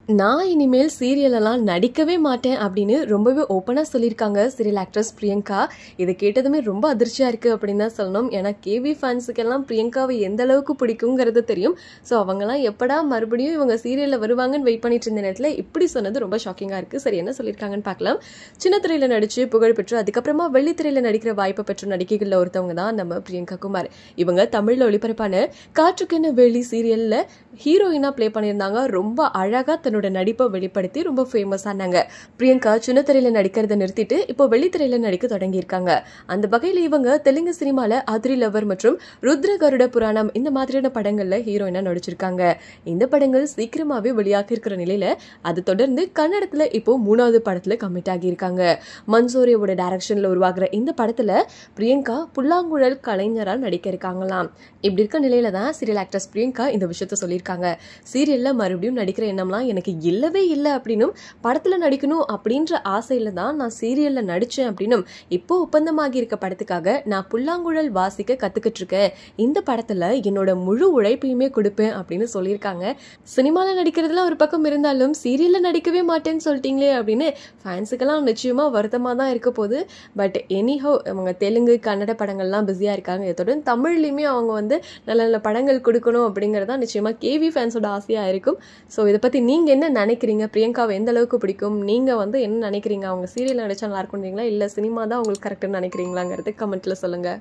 நான் இனிமேல் சீரியலெல்லாம் நடிக்கவே மாட்டேன் அப்படின்னு ரொம்பவே ஓப்பனாக சொல்லியிருக்காங்க சீரியல் ஆக்ட்ரஸ் பிரியங்கா. இதை கேட்டதுமே ரொம்ப அதிர்ச்சியாக இருக்குது அப்படின்னு தான் சொல்லணும். ஏன்னா கேவி ஃபேன்ஸுக்கெல்லாம் பிரியங்காவை எந்த அளவுக்கு பிடிக்குங்கிறது தெரியும். ஸோ அவங்கெல்லாம் எப்படா மறுபடியும் இவங்க சீரியலில் வருவாங்கன்னு வெயிட் பண்ணிட்டு இருந்த நேரத்தில் இப்படி சொன்னது ரொம்ப ஷாக்கிங்காக இருக்குது. சரி, என்ன சொல்லியிருக்காங்கன்னு பார்க்கலாம். சின்ன திரையில் நடித்து புகழ் பெற்று அதுக்கப்புறமா வெள்ளித்திரையில் நடிக்கிற வாய்ப்பை பெற்ற நடிகைகளில் ஒருத்தவங்க தான் நம்ம பிரியங்கா குமார். இவங்க தமிழில் ஒளிபரப்பான காற்றுக்கென்ன வேலி சீரியலில் ஹீரோயினாக ப்ளே பண்ணியிருந்தாங்க. ரொம்ப அழகாக தன்னோட நடிப்பை வெளிப்படுத்தி ரொம்ப ஃபேமஸ் ஆனாங்க. பிரியங்கா சின்னத்திரையில நடிக்கிறத நிறுத்திட்டு இப்போ வெள்ளித்திரையில நடிக்க தொடங்கியிருக்காங்க. அந்த வகையில் இவங்க தெலுங்கு சினிமால ஆத்ரி லவர் மற்றும் ருத்ர கருட புராணம் இந்த மாதிரியான படங்கள்ல ஹீரோயினா நடிச்சிருக்காங்க. இந்த படங்கள் சீக்கிரமாவே வெளியாகி இருக்கிற நிலையில அது தொடர்ந்து கன்னடத்துல இப்போ 3வது படத்துல கமிட் ஆகியிருக்காங்க. மன்சூரியோட டைரக்ஷன்ல உருவாகிற இந்த படத்துல பிரியங்கா புல்லாங்குழல் கலைஞரா நடிக்க இருக்காங்களாம். இப்படி இருக்க நிலையில தான் சீரியல் ஆக்ட்ரஸ் பிரியங்கா இந்த விஷயத்த சொல்லியிருக்காங்க. சீரியல்ல மறுபடியும் நடிக்கிற எண்ணம்லாம் எனக்கு இல்லவே இல்லை அப்படின்னும், படத்துல நடிக்கணும் அப்படின்ற ஆசையில தான் நான் சீரியல்ல நடிச்சேன் அப்படின்னும், இப்போ ஒப்பந்தமாகி இருக்க படத்துக்காக நான் புல்லாங்குழல் வாசிக்க கத்துக்கிட்டு இருக்கேன். இந்த படத்துல என்னோட முழு உழைப்பையுமே கொடுப்பேன் அப்படின்னு சொல்லியிருக்காங்க. சினிமால நடிக்கிறதுலாம் ஒரு பக்கம் இருந்தாலும் சீரியல்ல நடிக்கவே மாட்டேன்னு சொல்லிட்டீங்களே அப்படின்னு ஃபேன்ஸுக்கெல்லாம் நிச்சயமா வருத்தமா தான் இருக்க போகுது. பட் எனிஹோ அவங்க தெலுங்கு கன்னட படங்கள்லாம் பிஸியா இருக்காங்க. இதோட தமிழ்லையுமே அவங்க நல்ல நல்ல படங்கள் கொடுக்கணும் அப்படிங்கறதா நிச்சயமா கேவி ஃபேன்ஸோட ஆசையா இருக்கும். ஸோ இதை பத்தி நீங்க என்ன நினைக்கிறீங்க? பிரியங்காவை எந்த அளவுக்கு பிடிக்கும்? நீங்க என்ன நினைக்கிறீங்க? அவங்க சீரியல் நடிச்சா நல்லா இருக்கும்ன்றீங்களா, இல்ல சினிமா தான் உங்களுக்கு கரெக்ட்னு நினைக்கிறீங்களாங்கிறது கமெண்ட்ல சொல்லுங்க.